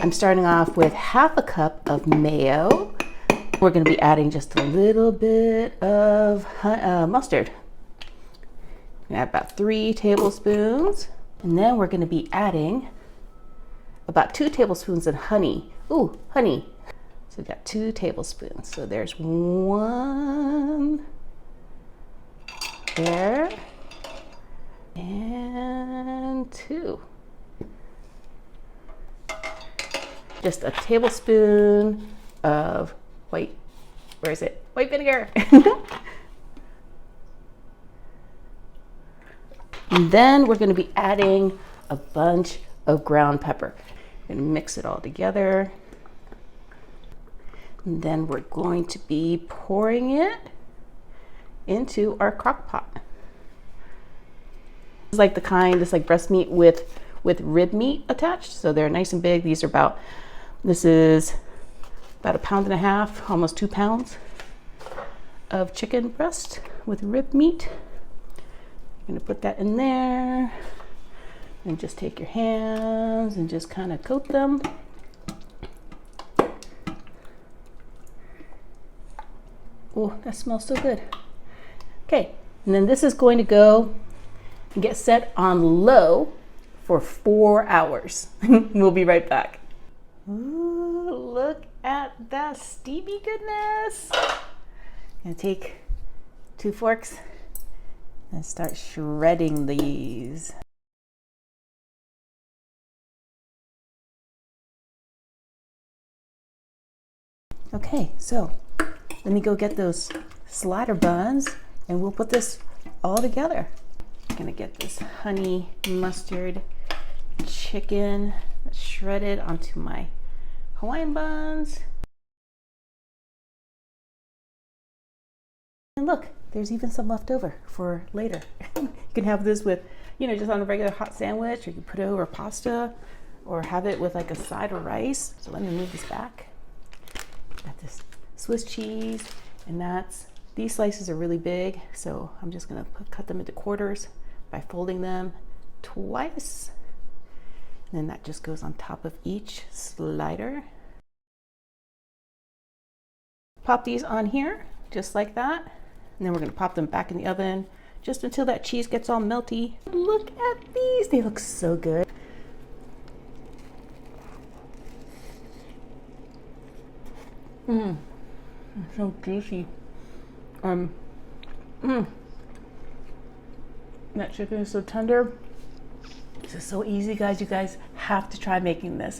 I'm starting off with half a cup of mayo. We're going to be adding just a little bit of mustard. Add about 3 tablespoons. And then we're going to be adding about 2 tablespoons of honey. Ooh, honey. So we've got 2 tablespoons. So there's 1 there and 2. Just a tablespoon of white vinegar. And then we're going to be adding a bunch of ground pepper. We're going to mix it all together. And then we're going to be pouring it into our crock pot. It's like the kind, it's like breast meat with rib meat attached. So they're nice and big. This is about 1.5 pounds, almost 2 pounds of chicken breast with rib meat. You're gonna put that in there and just take your hands and just kind of coat them. Oh, that smells so good. Okay, and then this is going to go and get set on low for 4 hours. We'll be right back. Ooh, look at that steamy goodness. I'm gonna take 2 forks and start shredding these. Okay, so let me go get those slider buns and we'll put this all together. I'm gonna get this honey mustard chicken shredded onto my Hawaiian buns. And look, there's even some left over for later. You can have this with, just on a regular hot sandwich, or you can put it over pasta, or have it with like a side of rice. So let me move this back. Got this Swiss cheese, and these slices are really big, so I'm just gonna cut them into quarters by folding them twice. And then that just goes on top of each slider. Pop these on here, just like that. And then we're gonna pop them back in the oven just until that cheese gets all melty. Look at these, they look so good. So juicy. That chicken is so tender. This is so easy, guys. You guys have to try making this.